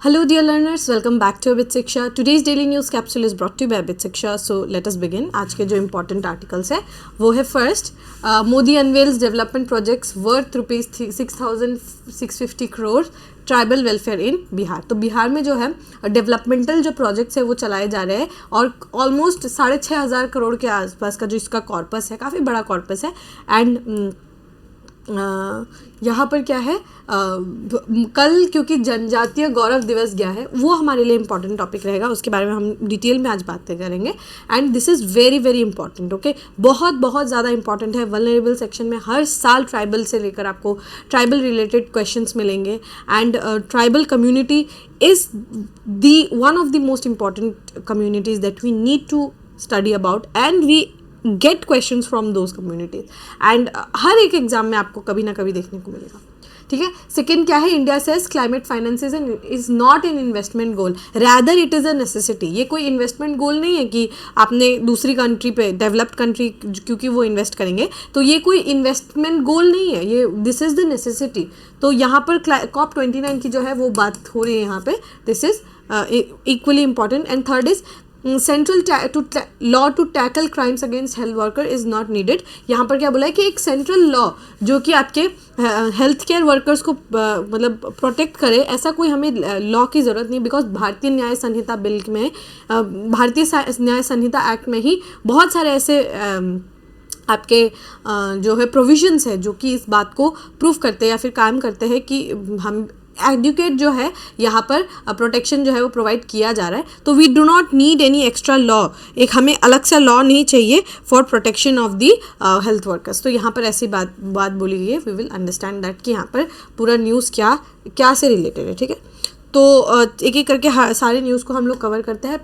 Hello dear learners, welcome back to Abit Shiksha. Today's daily news capsule is brought to you by Abit Shiksha. So let us begin. आज के जो important articles है वो है first, Modi unveils development projects worth ₹6,650 crore tribal welfare इन बिहार. तो बिहार में जो है डेवलपमेंटल जो प्रोजेक्ट्स है वो चलाए जा रहे हैं और ऑलमोस्ट 6,500 करोड़ के आसपास का जो इसका कॉर्पस है, काफ़ी बड़ा कॉर्पस है. एंड यहाँ पर क्या है, कल क्योंकि जनजातीय गौरव दिवस गया है, वो हमारे लिए इम्पॉर्टेंट टॉपिक रहेगा, उसके बारे में हम डिटेल में आज बातें करेंगे. And this is very very important. Okay, बहुत बहुत ज़्यादा इंपॉर्टेंट है. वल्नरेबल सेक्शन में हर साल ट्राइबल से लेकर आपको ट्राइबल रिलेटेड क्वेश्चंस मिलेंगे. And tribal community is the one of the most important communities that we need to study about and we get questions from those communities. And हर एक exam में आपको कभी ना कभी देखने को मिलेगा. ठीक है. सेकेंड क्या है, India says climate finance is not an investment goal, rather it is a necessity. ये कोई इन्वेस्टमेंट गोल नहीं है कि आपने दूसरी कंट्री पे, डेवलप्ड कंट्री क्योंकि वो इन्वेस्ट करेंगे, तो ये कोई इन्वेस्टमेंट गोल नहीं है, ये दिस इज़ द नेसेसिटी. तो यहाँ पर COP29 की जो है वो बात हो रही है यहाँ पे. This is equally important. And third is central law to tackle crimes against health worker is not needed. यहाँ पर क्या बोला है कि एक सेंट्रल लॉ जो कि आपके हेल्थ केयर वर्कर्स को मतलब प्रोटेक्ट करे, ऐसा कोई हमें लॉ की ज़रूरत नहीं. बिकॉज भारतीय न्याय संहिता बिल में, भारतीय न्याय संहिता एक्ट में ही बहुत सारे ऐसे आपके जो है प्रोविजंस है जो कि इस बात को प्रूफ करते हैं या फिर कायम करते हैं कि हम एडुकेट जो है यहाँ पर प्रोटेक्शन जो है वो प्रोवाइड किया जा रहा है. तो we do not need any extra law, एक हमें अलग सा लॉ नहीं चाहिए for protection of the health workers. तो यहाँ पर ऐसी बात बोली गई है. वी विल अंडरस्टैंड दैट कि यहाँ पर पूरा न्यूज़ क्या से रिलेटेड है. ठीक है. तो एक एक करके सारे न्यूज़ को हम लोग कवर करते हैं.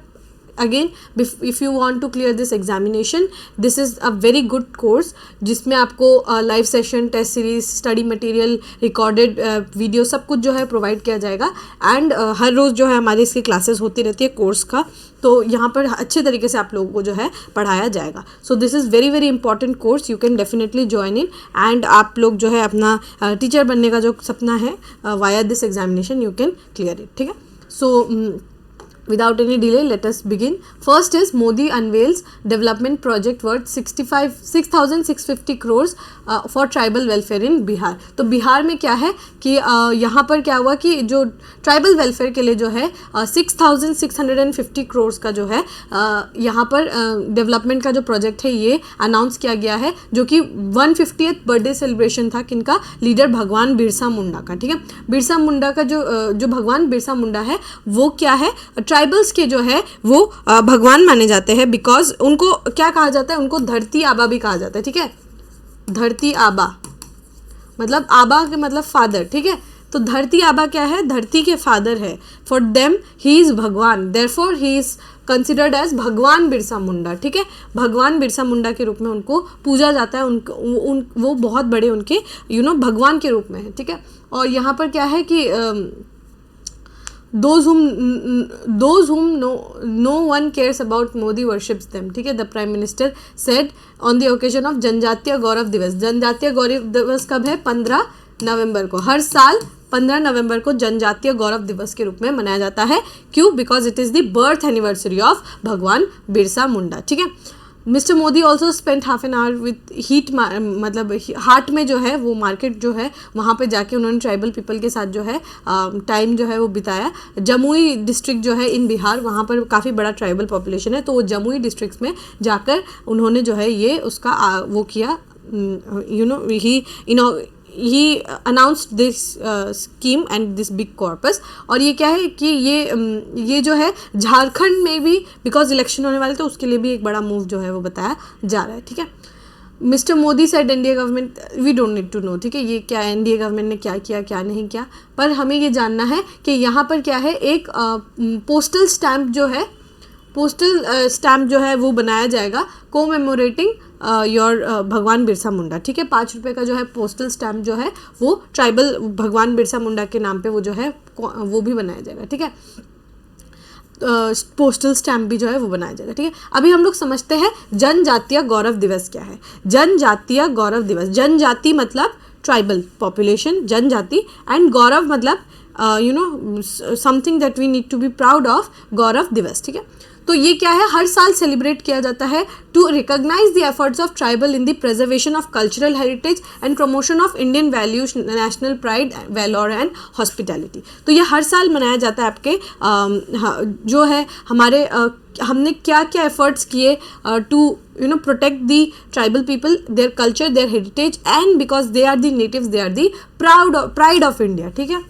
Again, if you want to clear this examination, this is a very good course जिसमें आपको live session, test series, study material, recorded video सब कुछ जो है प्रोवाइड किया जाएगा. एंड हर रोज़ जो है हमारी इसकी क्लासेस होती रहती है कोर्स का. तो यहाँ पर अच्छे तरीके से आप लोगों को जो है पढ़ाया जाएगा. So this is very very important course. You can definitely join in and आप लोग जो है अपना टीचर बनने का जो सपना है via this examination you can clear it. ठीक है. सो without any delay, let us begin. First is Modi unveils development project worth 6,650 crores for tribal welfare in Bihar. तो बिहार में क्या है कि यहाँ पर क्या हुआ कि जो ट्राइबल वेलफेयर के लिए जो है 6,650 crores का जो है यहाँ पर डेवलपमेंट का जो प्रोजेक्ट है ये अनाउंस किया गया है, जो कि 150th बर्थडे सेलिब्रेशन था किनका, लीडर भगवान बिरसा मुंडा का. ठीक है. बिरसा मुंडा का जो भगवान बिरसा मुंडा है वो क्या है, ट्राइबल्स के जो है वो भगवान माने जाते हैं. बिकॉज उनको क्या कहा जाता है, उनको धरती आबा भी कहा जाता है. ठीक है. धरती आबा मतलब आबा के मतलब फादर. ठीक है. तो धरती आबा क्या है, धरती के फादर है. For them he is Bhagwan, therefore he is considered as Bhagwan Birsa मुंडा. ठीक है. भगवान बिरसा मुंडा के रूप में उनको पूजा जाता है. वो बहुत बड़े उनके भगवान के रूप में है. ठीक है. और यहाँ पर क्या है कि those whom no one cares about Modi worships them. ठीक है. The prime minister said on the occasion of जनजातीय गौरव दिवस. जनजातीय गौरव दिवस कब है, 15 नवंबर को. हर साल 15 नवंबर को जनजातीय गौरव दिवस के रूप में मनाया जाता है. क्यों? Because it is the birth anniversary of भगवान बिरसा मुंडा. ठीक है. Mister Modi also spend half an hour with heat, मतलब हाट में जो है वो मार्केट जो है वहाँ पे जाके उन्होंने ट्राइबल पीपल के साथ जो है टाइम जो है वो बिताया. जमुई डिस्ट्रिक्ट जो है इन बिहार, वहाँ पर काफ़ी बड़ा ट्राइबल पॉपुलेशन है. तो वो जमुई डिस्ट्रिक्ट में जाकर उन्होंने जो है ये उसका वो किया, he announced this scheme and this big corpus. और ये क्या है कि ये जो है झारखंड में भी बिकॉज इलेक्शन होने वाले, तो उसके लिए भी एक बड़ा मूव जो है वो बताया जा रहा है. ठीक है. Mister Modi said NDA government, we don't need to know. ठीक है. ये क्या एनडीए गवर्नमेंट ने क्या किया क्या नहीं किया, पर हमें ये जानना है कि यहाँ पर क्या है, एक पोस्टल स्टैम्प जो है वो बनाया जाएगा कोमेमोरेटिंग योर भगवान बिरसा मुंडा. ठीक है. 5 रुपये का जो है पोस्टल स्टैम्प जो है वो ट्राइबल भगवान बिरसा मुंडा के नाम पे वो जो है वो भी बनाया जाएगा. ठीक है. पोस्टल स्टैम्प भी जो है वो बनाया जाएगा. ठीक है. अभी हम लोग समझते हैं जनजातीय गौरव दिवस क्या है. जनजातीय गौरव दिवस, जनजाति मतलब ट्राइबल पॉपुलेशन, जनजाति, एंड गौरव मतलब something that we need to be proud of, Gaurav Divas, ठीक है। तो ये क्या है, हर साल सेलिब्रेट किया जाता है to recognise the efforts of tribal in the preservation of cultural heritage and promotion of Indian values, national pride, valour and hospitality. तो ये हर साल मनाया जाता है आपके जो है हमारे हमने क्या क्या एफर्ट्स किए to protect the tribal people, their culture, their heritage, and because they are the natives, they are the pride of India, ठीक है।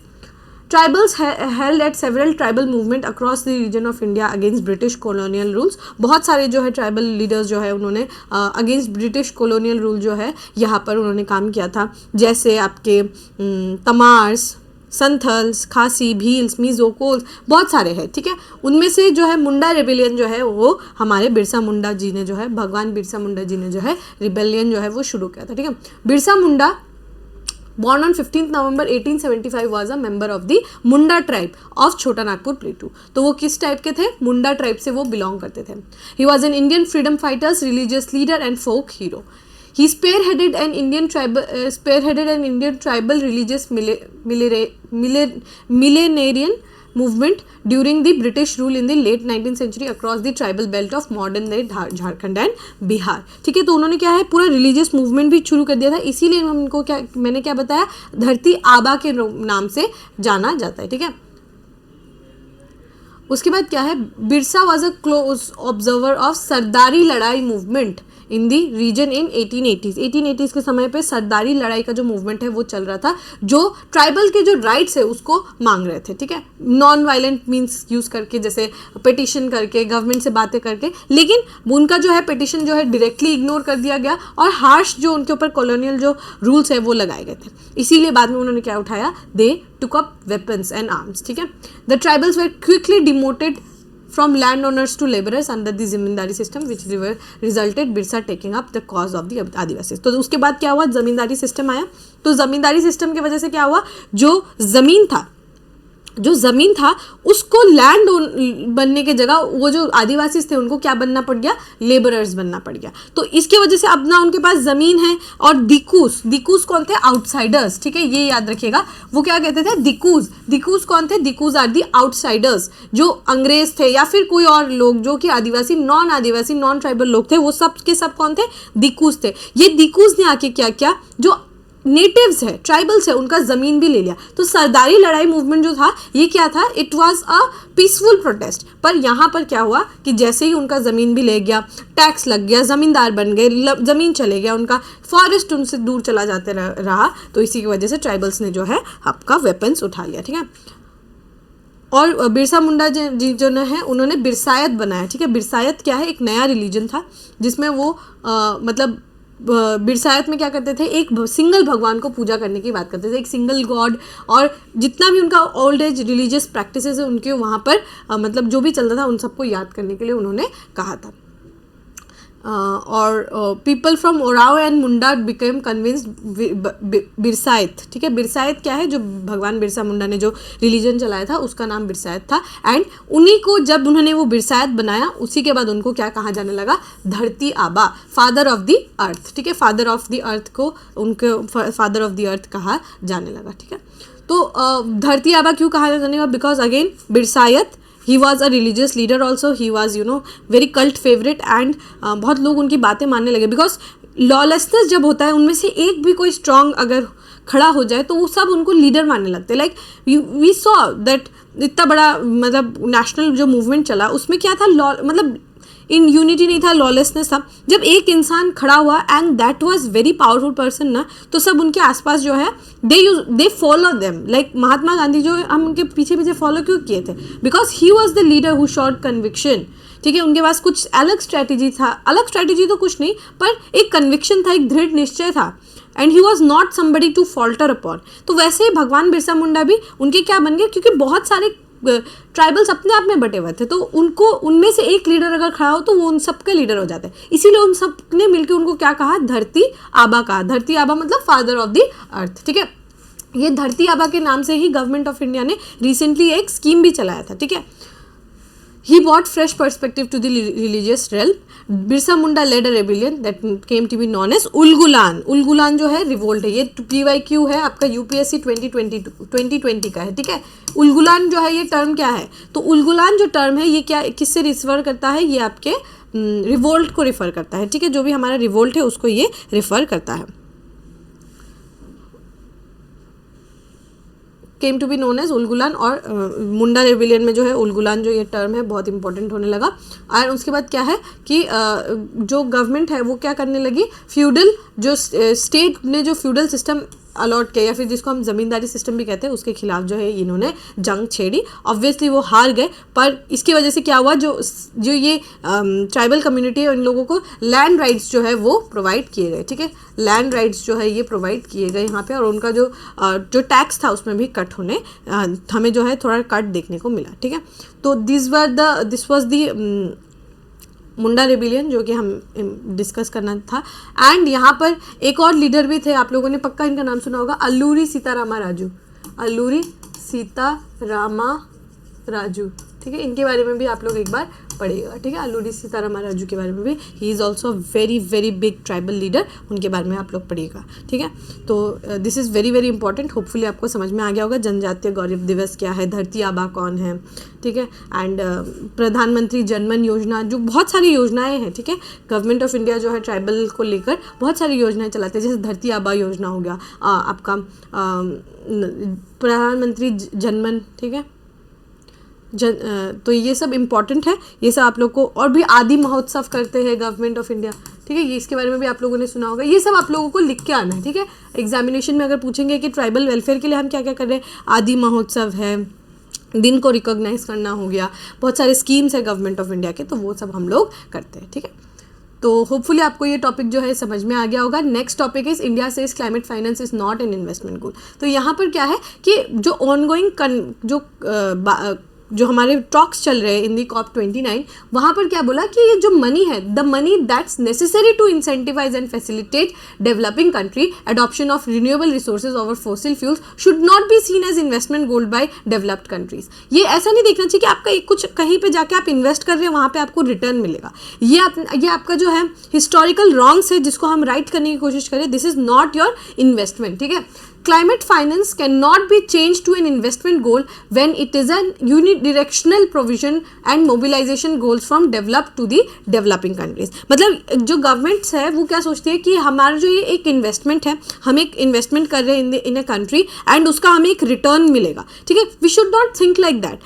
Tribals held at several tribal movement across the region of India against British colonial rules। बहुत सारे जो है tribal leaders जो है उन्होंने against British colonial rule जो है यहाँ पर उन्होंने काम किया था, जैसे आपके तमार्स, संथल्स, खासी, भील्स, मिजो, कोल्स, बहुत सारे हैं, ठीक है। उनमें से जो है मुंडा रिबेलियन जो है वो हमारे बिरसा मुंडा जी ने जो है, भगवान बिरसा मुंडा जी ने जो है रिबेलियन जो है वो शुरू किया था, ठीक है। Birsa Munda born on 15th November 1875 was a member of the Munda tribe of छोटा नागपुर प्लेटू। तो वो किस टाइप के थे, मुंडा ट्राइब से वो बिलोंग करते थे। He was an Indian freedom fighter, religious leader and folk hero. He spearheaded an Indian tribal religious millenarian movement during the British rule in the late 19th century across the tribal belt of modern day Jharkhand and Bihar, ठीक है। तो उन्होंने क्या है पूरा religious movement भी शुरू कर दिया था, इसीलिए हमको क्या मैंने क्या बताया, धरती आबा के नाम से जाना जाता है, ठीक है। उसके बाद क्या है, Birsa was a close observer of Sardari Ladai movement in the reason in 1880s के समय पे सरदारी लड़ाई का जो मूवमेंट है वो चल रहा था, जो ट्राइबल के जो राइट्स है उसको मांग रहे थे, ठीक है। नॉन वायलेंट मीन्स यूज करके, जैसे पिटिशन करके, गवर्नमेंट से बातें करके, लेकिन उनका जो है पिटिशन जो है डायरेक्टली इग्नोर कर दिया गया और हार्श जो उनके ऊपर कॉलोनियल जो रूल्स है वो लगाए गए थे। इसीलिए बाद में उन्होंने क्या उठाया, they took up weapons and arms, ठीक है। The tribals were quickly demoted from landowners to laborers under the zamindari system which resulted Birsa taking up the cause of the Adivasi. तो उसके बाद क्या हुआ, जमींदारी सिस्टम आया। तो जमींदारी सिस्टम की वजह से क्या हुआ, जो ज़मीन था उसको लैंड बनने के जगह वो जो आदिवासी थे उनको क्या बनना पड़ गया, लेबरर्स बनना पड़ गया। तो इसके वजह से अब ना उनके पास ज़मीन है, और दिकूस कौन थे, आउटसाइडर्स, ठीक है, ये याद रखिएगा। वो क्या कहते थे, दिकूस कौन थे, दिकूस आर दी आउटसाइडर्स, जो अंग्रेज थे या फिर कोई और लोग जो कि आदिवासी नॉन ट्राइबल लोग थे, वो सब के सब कौन थे, दिकूस थे। ये दिकूस ने आके क्या किया, जो नेटिव्स है, ट्राइबल्स है, उनका ज़मीन भी ले लिया। तो सरदारी लड़ाई मूवमेंट जो था ये क्या था, it was a peaceful protest. पर यहाँ पर क्या हुआ कि जैसे ही उनका ज़मीन भी ले गया, टैक्स लग गया, ज़मींदार बन गए, ज़मीन चले गया उनका, फॉरेस्ट उनसे दूर चला जाते रहा, तो इसी की वजह से ट्राइबल्स ने जो है आपका वेपन्स उठा लिया, ठीक है। और बिरसा मुंडा जी जो है उन्होंने बिरसायत बनाया, ठीक है। बिरसायत क्या है, एक नया रिलीजन था जिसमें वो मतलब बिरसायत में क्या करते थे, एक सिंगल भगवान को पूजा करने की बात करते थे, एक सिंगल गॉड, और जितना भी उनका ओल्ड एज रिलीजियस प्रैक्टिसेस है उनके वहाँ पर मतलब जो भी चलता था उन सबको याद करने के लिए उन्होंने कहा था। और people from Oraon and Munda became convinced Birsait, ठीक है। बिरसायत क्या है, जो भगवान बिरसा मुंडा ने जो रिलीजन चलाया था उसका नाम बिरसायत था। एंड उन्हीं को जब उन्होंने वो बिरसायत बनाया, उसी के बाद उनको क्या कहा जाने लगा, धरती आबा, फादर ऑफ द अर्थ, ठीक है। फादर ऑफ द अर्थ को उनको फादर ऑफ द अर्थ कहा जाने लगा, ठीक है। तो धरती आबा क्यों कहा जाने लगा, because again Birsait, he was a religious leader also, he was very cult favourite, and बहुत लोग उनकी बातें मानने लगे, बिकॉज लॉलेसनेस जब होता है उनमें से एक भी कोई स्ट्रांग अगर खड़ा हो जाए तो वो सब उनको लीडर मानने लगते हैं। लाइक वी सॉ दैट इतना बड़ा मतलब नेशनल जो मूवमेंट चला उसमें क्या था, मतलब इन यूनिटी नहीं था, लॉलेसनेस था। जब एक इंसान खड़ा हुआ and that was very powerful person ना, तो सब उनके आसपास जो है they follow them. Like Mahatma Gandhi जो हम उनके पीछे पीछे फॉलो क्यों किए थे, because he was the leader who shot conviction, ठीक है। उनके पास कुछ अलग स्ट्रैटेजी था, अलग स्ट्रैटेजी तो कुछ नहीं, पर एक कन्विक्शन था, एक दृढ़ निश्चय था, and he was not somebody to falter upon. तो वैसे ही भगवान बिरसा मुंडा भी उनके क्या बन गए, क्योंकि बहुत सारे ट्राइबल्स अपने आप में बटे हुए थे, तो उनको उनमें से एक लीडर अगर खड़ा हो तो वो उन सबके लीडर हो जाते हैं। इसीलिए उन सब ने मिलकर उनको क्या कहा, धरती आबा कहा। धरती आबा मतलब फादर ऑफ द अर्थ, ठीक है। ये धरती आबा के नाम से ही गवर्नमेंट ऑफ इंडिया ने रिसेंटली एक स्कीम भी चलाया था, ठीक है। He brought fresh perspective to the religious realm. Birsa Munda led a rebellion that came to be known as Ulgulan. Ulgulan जो है रिवोल्ट है, ये PYQ है आपका UPSC 2020 का है, ठीक है. उलगुलान जो है ये टर्म क्या है, तो उलगुलान जो टर्म है ये क्या किससे रिफर करता है, ये आपके रिवोल्ट को रिफ़र करता है, ठीक है. जो भी हमारा रिवोल्ट है उसको ये रिफ़र करता है. Came to be known as Ulgulan. और मुंडा रेबिलियन में जो है उलगुलान जो ये टर्म है बहुत इंपॉर्टेंट होने लगा. और उसके बाद क्या है कि जो गवर्नमेंट है वो क्या करने लगी, फ्यूडल जो स्टेट ने जो फ्यूडल सिस्टम अलॉट किया या फिर जिसको हम ज़मींदारी सिस्टम भी कहते हैं उसके खिलाफ जो है इन्होंने जंग छेड़ी. ऑब्वियसली वो हार गए, पर इसकी वजह से क्या हुआ, जो ये ट्राइबल कम्युनिटी है उन लोगों को लैंड राइट्स जो है वो प्रोवाइड किए गए, ठीक है. लैंड राइट्स जो है ये प्रोवाइड किए गए यहाँ पे, और उनका जो टैक्स था उसमें भी कट होने हमें जो है थोड़ा कट देखने को मिला, ठीक है. तो this was the Munda rebellion जो कि हम डिस्कस करना था. एंड यहाँ पर एक और लीडर भी थे, आप लोगों ने पक्का इनका नाम सुना होगा, अल्लूरी सीतारामा राजू. अल्लूरी सीतारामा राजू, ठीक है. इनके बारे में भी आप लोग एक बार पढ़िएगा, ठीक है. अल्लूरी सीतारामा राजू के बारे में भी, he is also very very big tribal leader, उनके बारे में आप लोग पढ़िएगा, ठीक है. तो this is very very important. Hopefully आपको समझ में आ गया होगा जनजातीय गौरव दिवस क्या है, धरती आबा कौन है, ठीक है. एंड प्रधानमंत्री जनमन योजना, जो बहुत सारी योजनाएं हैं, ठीक है. गवर्नमेंट ऑफ इंडिया जो है ट्राइबल को लेकर बहुत सारी योजनाएं चलाते हैं, जैसे धरती आबा योजना हो गया आपका, प्रधानमंत्री जनमन, ठीक है. तो ये सब इम्पॉर्टेंट है, ये सब आप लोग को. और भी आदि महोत्सव करते हैं गवर्नमेंट ऑफ इंडिया, ठीक है. ये इसके बारे में भी आप लोगों ने सुना होगा. ये सब आप लोगों को लिख के आना है, ठीक है. एग्जामिनेशन में अगर पूछेंगे कि ट्राइबल वेलफेयर के लिए हम क्या क्या कर रहे हैं, आदि महोत्सव है, दिन को रिकॉग्नाइज करना हो गया, बहुत सारे स्कीम्स है गवर्नमेंट ऑफ इंडिया के, तो वो सब हम लोग करते हैं, ठीक है. तो होपफुली आपको ये टॉपिक जो है समझ में आ गया होगा. Next topic is India says climate finance is not an investment goal. तो यहाँ पर क्या है कि जो ऑनगोइंग जो हमारे टॉक्स चल रहे हैं इन दी COP29, वहाँ पर क्या बोला कि ये जो मनी है, the money that's necessary to incentivise and facilitate developing country adoption of renewable resources over fossil fuels should not be seen as investment goal by developed countries. ये ऐसा नहीं देखना चाहिए कि आपका कुछ कहीं पे जाके आप इन्वेस्ट कर रहे हैं वहाँ पे आपको रिटर्न मिलेगा. ये आपका जो है हिस्टोरिकल रॉन्ग्स है जिसको हम राइट करने की कोशिश करें. This is not your investment, ठीक है. Climate finance cannot be changed to an investment goal when it is an unidirectional provision and mobilization goals from developed to the developing countries. मतलब जो गवर्नमेंट्स है वो क्या सोचती है कि हमारा जो ये एक इन्वेस्टमेंट है, हम एक इन्वेस्टमेंट कर रहे हैं इन ए कंट्री एंड उसका हमें एक रिटर्न मिलेगा, ठीक है. We should not think like that.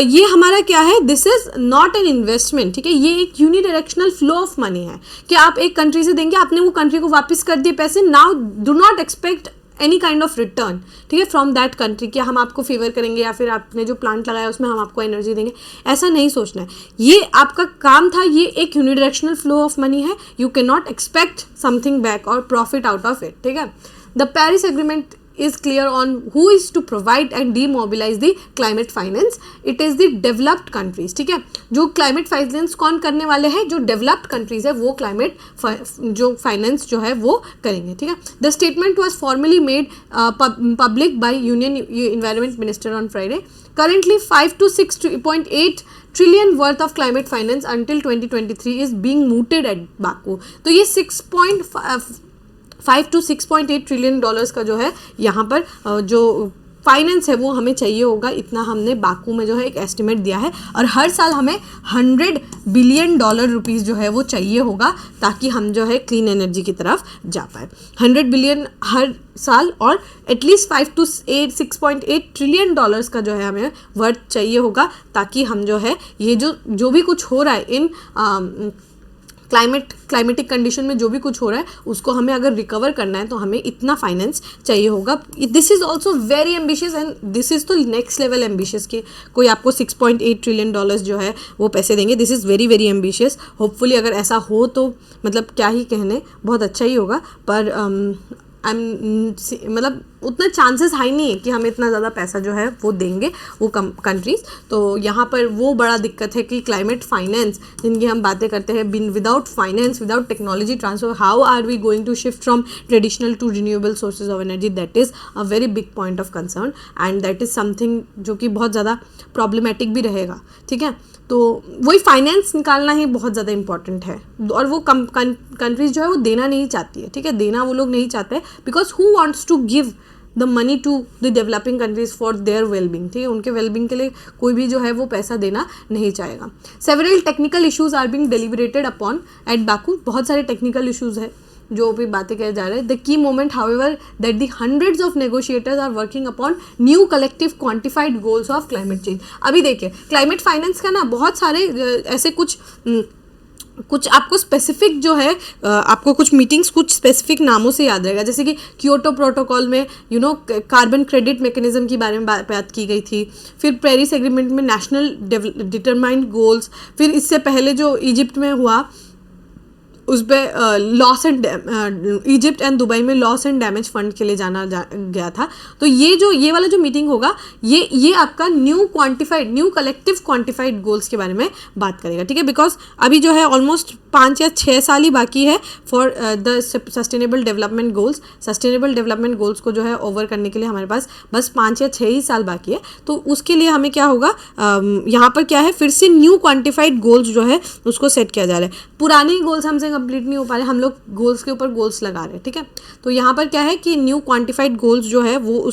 ये हमारा क्या है, this is not an investment, ठीक है. ये एक यूनिडायरेक्शनल फ्लो ऑफ मनी है कि आप एक कंट्री से देंगे, आपने वो कंट्री को वापस कर दिए पैसे, now do not expect any kind of return, ठीक है, फ्रॉम दैट कंट्री कि हम आपको फेवर करेंगे या फिर आपने जो प्लांट लगाया उसमें हम आपको एनर्जी देंगे. ऐसा नहीं सोचना है. ये आपका काम था, ये एक यूनिडायरेक्शनल फ्लो ऑफ मनी है. You can not expect something back और प्रॉफिट आउट ऑफ इट, ठीक है. The Paris agreement is clear on who is to provide and demobilize the climate finance. It is the developed countries, ठीक है. जो climate finance कौन करने वाले हैं, जो developed countries है वो climate जो finance जो है वो करेंगे, ठीक है. The statement was formally made public by Union Environment Minister on Friday. Currently 5 to 6.8 trillion worth of climate finance until 2023 is being mooted at Baku. तो ये 5 to 6.8 ट्रिलियन डॉलर्स का जो है यहाँ पर जो फाइनेंस है वो हमें चाहिए होगा. इतना हमने बाकू में जो है एक एस्टिमेट दिया है, और हर साल हमें $100 बिलियन रुपीज़ जो है वो चाहिए होगा ताकि हम जो है क्लीन एनर्जी की तरफ जा पाए. 100 बिलियन हर साल, और एटलीस्ट 5 to 6.8 ट्रिलियन डॉलर्स का जो है हमें वर्थ चाहिए होगा ताकि हम जो है ये जो भी कुछ हो रहा है इन क्लाइमेटिक कंडीशन में जो भी कुछ हो रहा है उसको हमें अगर रिकवर करना है तो हमें इतना फाइनेंस चाहिए होगा. This is also very ambitious and this is तो नेक्स्ट लेवल एम्बिशियस कि कोई आपको 6.8 ट्रिलियन डॉलर्स जो है वो पैसे देंगे. This is very very ambitious. Hopefully अगर ऐसा हो तो मतलब क्या ही कहने, बहुत अच्छा ही होगा. पर मतलब उतना चांसेस हाई नहीं है कि हमें इतना ज़्यादा पैसा जो है वो देंगे वो कंट्रीज़। तो यहाँ पर वो बड़ा दिक्कत है कि क्लाइमेट फाइनेंस जिनकी हम बातें करते हैं, without finance, without technology transfer, how are we going to shift from traditional to renewable sources of energy? That is a very big point of concern and that is something जो कि बहुत ज़्यादा problematic भी रहेगा, ठीक है। तो वही फाइनेंस निकालना ही बहुत ज़्यादा इंपॉर्टेंट है और वो कंट्रीज जो है वो देना नहीं चाहती है, ठीक है, देना वो लोग नहीं चाहते because who wants to give the money to the developing countries for their wellbeing, ठीक है, उनके वेलबींग के लिए कोई भी जो है वो पैसा देना नहीं चाहेगा। Several technical issues are being deliberated upon at Baku, बहुत सारे टेक्निकल इशूज़ है जो भी बातें कहे जा रहे हैं। The key moment however that the hundreds of negotiators are working upon new collective quantified goals of climate change. अभी देखिए क्लाइमेट फाइनेंस का ना बहुत सारे ऐसे कुछ आपको स्पेसिफिक जो है आपको कुछ मीटिंग्स कुछ स्पेसिफिक नामों से याद रहेगा, जैसे कि क्योटो प्रोटोकॉल में कार्बन क्रेडिट मैकेनिज्म के बारे में बात की गई थी, फिर पेरिस एग्रीमेंट में नेशनल डिटरमाइंड गोल्स, फिर इससे पहले जो इजिप्ट में हुआ उस पर loss and Egypt and Dubai में लॉस एंड डैमेज फंड के लिए गया था। तो ये वाला जो मीटिंग होगा ये आपका न्यू कलेक्टिव क्वांटिफाइड गोल्स के बारे में बात करेगा, ठीक है, बिकॉज अभी जो है ऑलमोस्ट 5 या 6 साल ही बाकी है for the sustainable development goals. Sustainable development goals को जो है ओवर करने के लिए हमारे पास बस 5 या 6 ही साल बाकी है। तो उसके लिए हमें क्या होगा, यहाँ पर क्या है, फिर से न्यू क्वांटिफाइड गोल्स जो है उसको सेट किया जा रहा है। पुराने गोल्स हमसे कंप्लीट नहीं हो पा रहे, हम लोग गोल्स के ऊपर गोल्स लगा रहे हैं, ठीक है। तो यहाँ पर क्या है कि न्यू क्वांटिफाइड गोल्स जो है वो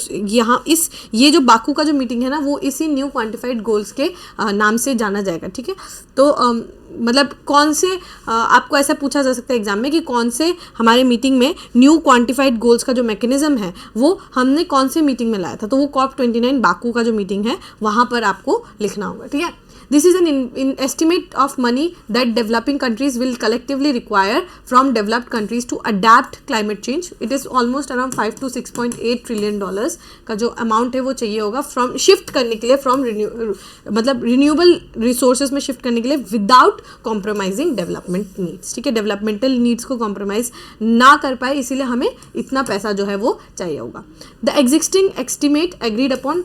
ये जो बाकू का जो मीटिंग है ना वो इसी न्यू क्वांटिफाइड गोल्स के नाम से जाना जाएगा, ठीक है। तो मतलब कौन से आपको ऐसा पूछा जा सकता है एग्जाम में कि कौन से हमारे मीटिंग में न्यू क्वांटिफाइड गोल्स का जो मैकेनिज्म है वो हमने कौन से मीटिंग में लाया था, तो वो COP29 बाकू का जो मीटिंग है वहाँ पर आपको लिखना होगा, ठीक है। This is an estimate of money that developing countries will collectively require from developed countries to adapt climate change. It is almost around 5 to 6.8 trillion dollars का जो अमाउंट है वो चाहिए होगा फ्रॉम शिफ्ट करने के लिए फ्रॉम मतलब रिन्यूएबल रिसोर्सेज में शिफ्ट करने के लिए विदाउट कॉम्प्रोमाइजिंग डेवलपमेंट नीड्स, ठीक है। डेवलपमेंटल नीड्स को कॉम्प्रोमाइज ना कर पाए इसीलिए हमें इतना पैसा जो है वो चाहिए होगा। The existing estimate agreed upon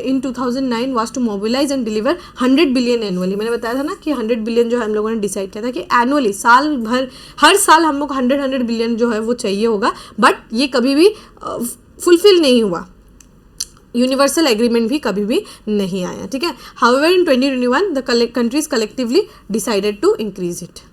in 2009 was to mobilize and deliver 100 billion annually. मैंने बताया था ना कि 100 बिलियन जो हम लोगों ने डिसाइड किया था कि एनुअली साल भर हर साल हम लोग 100 बिलियन जो है वो चाहिए होगा, बट ये कभी भी फुलफिल नहीं हुआ, यूनिवर्सल एग्रीमेंट भी कभी भी नहीं आया, ठीक है। However in 2021 the countries collectively decided to increase it,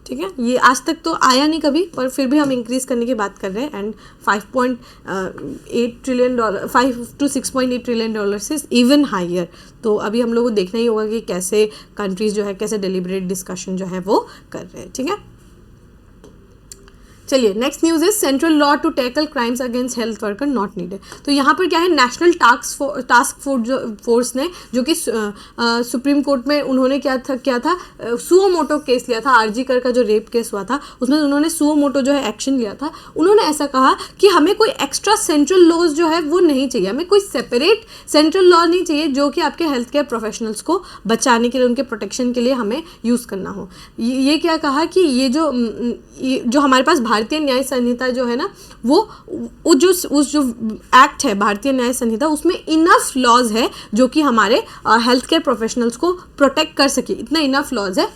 ठीक है। ये आज तक तो आया नहीं कभी, पर फिर भी हम इंक्रीज करने की बात कर रहे हैं and 5.8 trillion dollar 5 to 6.8 trillion dollar से इवन हायर। तो अभी हम लोग को देखना ही होगा कि कैसे कंट्रीज जो है कैसे डेलिब्रेट डिस्कशन जो है वो कर रहे हैं, ठीक है। चलिए next news is central law to tackle crimes against health worker not needed. तो यहाँ पर क्या है, नेशनल टास्क फोर्स ने जो कि सुप्रीम कोर्ट में उन्होंने क्या था सुओ मोटो केस लिया था, आरजी कर का जो रेप केस हुआ था उसमें उन्होंने सुओ मोटो जो है एक्शन लिया था। उन्होंने ऐसा कहा कि हमें कोई एक्स्ट्रा सेंट्रल लॉज जो है वो नहीं चाहिए, हमें कोई सेपरेट सेंट्रल लॉ नहीं चाहिए जो कि आपके हेल्थ केयर प्रोफेशनल्स को बचाने के लिए उनके प्रोटेक्शन के लिए हमें यूज़ करना हो। ये क्या कहा कि ये जो हमारे पास भारतीय न्याय संहिता जो है ना वो उस जो एक्ट है भारतीय न्याय संहिता उसमें इनफ लॉज है जो कि हमारे हेल्थ केयर प्रोफेशनल्स को प्रोटेक्ट कर सके, इतना इनफ लॉज है।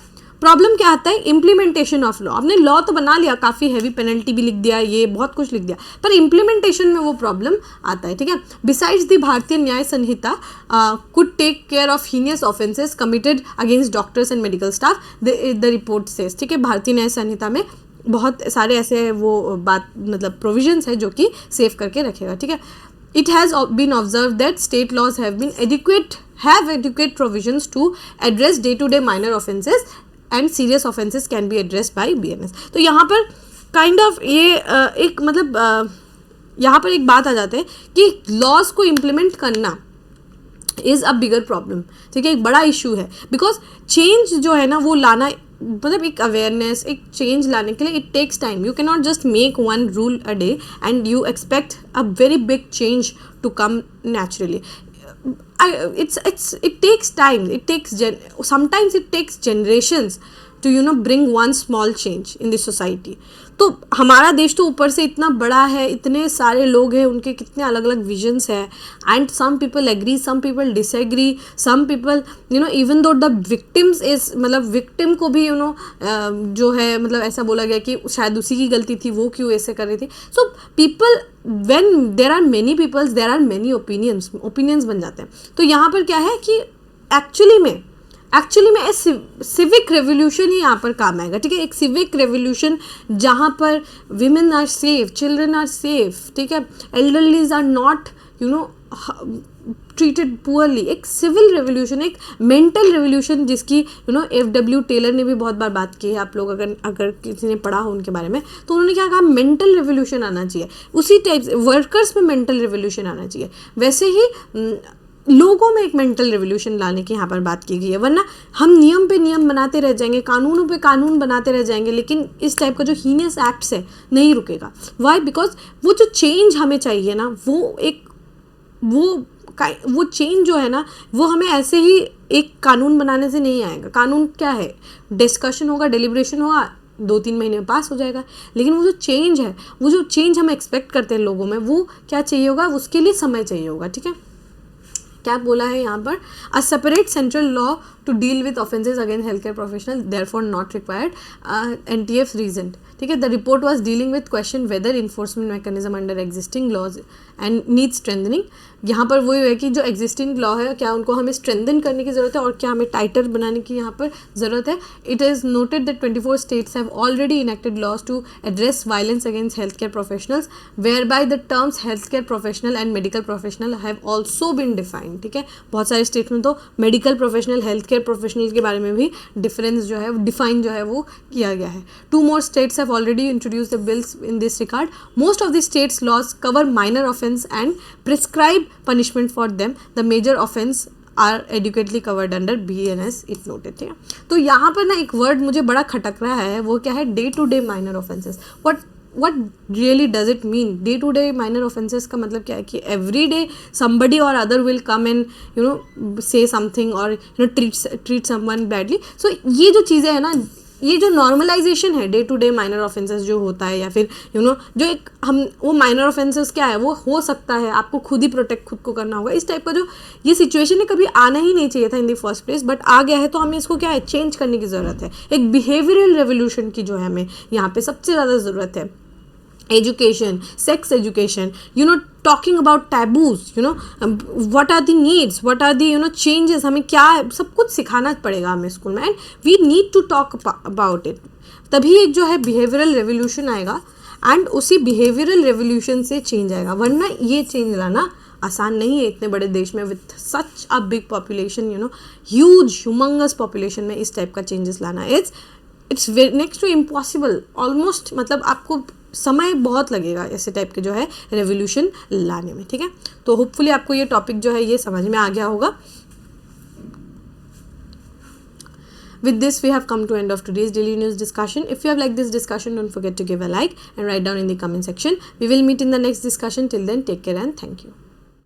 प्रॉब्लम क्या आता है, इम्प्लीमेंटेशन ऑफ लॉ। आपने लॉ तो बना लिया, काफ़ी हैवी पेनल्टी भी लिख दिया, ये बहुत कुछ लिख दिया, पर इम्प्लीमेंटेशन में वो प्रॉब्लम आता है, ठीक है। Besides the Bharatiya Nyaya Sanhita could take care of heinous offences committed against doctors and medical staff, the report says, ठीक है। भारतीय न्याय संहिता में बहुत सारे ऐसे वो बात मतलब प्रोविजंस है जो कि सेव करके रखेगा, ठीक है। It has been observe that state laws have been adequate provisions to address day to day minor offences and serious offences can be address by BNS। तो यहाँ पर काइंड ऑफ ये एक मतलब यहाँ पर एक बात आ जाता है कि लॉज को इम्प्लीमेंट करना इज़ अ बिगर प्रॉब्लम, ठीक है, एक बड़ा इशू है। बिकॉज चेंज जो है ना वो लाना मतलब एक अवेयरनेस एक चेंज लाने के लिए it takes time. You can not just make one rule a day and you expect a very big change to come naturally. it takes time, sometimes it takes generations to bring one small change in the society। तो हमारा देश तो ऊपर से इतना बड़ा है, इतने सारे लोग हैं, उनके कितने अलग अलग विजन्स है, and some people agree, some people disagree, some people even though the victims is, मतलब विक्टिम को भी जो है मतलब ऐसा बोला गया कि शायद उसी की गलती थी, वो क्यों ऐसे कर रही थी. So people, when there are many peoples there are many opinions बन जाते हैं. तो यहाँ पर क्या है कि एक्चुअली में सिविक रेवोल्यूशन ही यहाँ पर काम आएगा. ठीक है, एक सिविक रेवोल्यूशन जहाँ पर women are safe, children are safe, ठीक है, elderlies are not treated poorly. एक सिविल रेवोल्यूशन, एक मेंटल रेवोल्यूशन जिसकी FW टेलर ने भी बहुत बार बात की है. आप लोग अगर किसी ने पढ़ा हो उनके बारे में, तो उन्होंने क्या कहा, मेंटल रेवोल्यूशन आना चाहिए. उसी टाइप से वर्कर्स में मेंटल रेवोल्यूशन आना चाहिए. वैसे ही लोगों में एक मेंटल रेवोल्यूशन लाने की यहाँ पर बात की गई है. वरना हम नियम पे नियम बनाते रह जाएंगे, कानूनों पे कानून बनाते रह जाएंगे, लेकिन इस टाइप का जो हीनियस एक्ट्स है नहीं रुकेगा. वाई? बिकॉज वो जो चेंज हमें चाहिए ना, वो चेंज जो है ना, वो हमें ऐसे ही एक कानून बनाने से नहीं आएगा. कानून क्या है, डिस्कशन होगा, डेलिब्रेशन होगा, 2-3 महीने में पास हो जाएगा. लेकिन वो जो चेंज है, वो जो चेंज हम एक्सपेक्ट करते हैं लोगों में, वो क्या चाहिए होगा, उसके लिए समय चाहिए होगा. ठीक है, क्या बोला है यहाँ पर, a separate central law to deal with offences against health care professional therefore not required. NTF reason. ठीक है, the report was dealing with question whether enforcement mechanism under existing laws and need strengthening. यहाँ पर वही है कि जो existing law है, क्या उनको हमें स्ट्रेंथन करने की ज़रूरत है और क्या हमें टाइटर बनाने की यहाँ पर ज़रूरत है. It is noted that 24 states have already enacted laws to address violence against health care professionals, whereby the terms health care professional and medical professional have also been defined. ठीक है, बहुत सारे स्टेट्स में तो medical professional, health care professional के बारे में भी डिफरेंस जो है, डिफाइन जो है वो किया गया है. 2 more states have already introduced the bills in this regard. Most of the states' laws cover minor offense and prescribe punishment for them. The major offense are adequately covered under BNS, it noted. ठीक है, तो यहाँ पर ना एक word मुझे बड़ा खटक रहा है, वो क्या है, day to day minor offences. what really does it mean? Day to day minor offenses का मतलब क्या है कि every day somebody or other will come and say something or treat someone badly. So ये जो चीज़ें है ना, ये जो नॉर्मलाइजेशन है day to day minor offences जो होता है, या फिर जो एक हम वो माइनर ऑफेंसेस क्या है, वो हो सकता है आपको खुद ही प्रोटेक्ट खुद को करना होगा. इस टाइप का जो ये सिचुएशन है, कभी आना ही नहीं चाहिए था in the first place, but आ गया है. तो हमें इसको क्या है, चेंज करने की ज़रूरत है. एक बिहेवियरल रेवोल्यूशन की जो है हमें यहाँ पे सबसे ज़्यादा ज़रूरत है. education, sex education, talking about taboos, what are the needs, what are the changes, हमें क्या सब कुछ सिखाना पड़ेगा हमें स्कूल में, and we need to talk about it. तभी एक जो है behavioral revolution आएगा, एंड उसी behavioral revolution से चेंज आएगा. वरना ये चेंज लाना आसान नहीं है इतने बड़े देश में with such a big population, huge humongous population में इस टाइप का चेंजेस लाना it's next to impossible almost. मतलब आपको समय बहुत लगेगा ऐसे टाइप के जो है रेवोल्यूशन लाने में. ठीक है, तो होपफुली आपको ये टॉपिक जो है ये समझ में आ गया होगा. With this, we have come to end of today's daily news discussion. If you have liked this discussion, don't forget to give a like and write down in the comment section. We will meet in the next discussion. Till then, take care and thank you.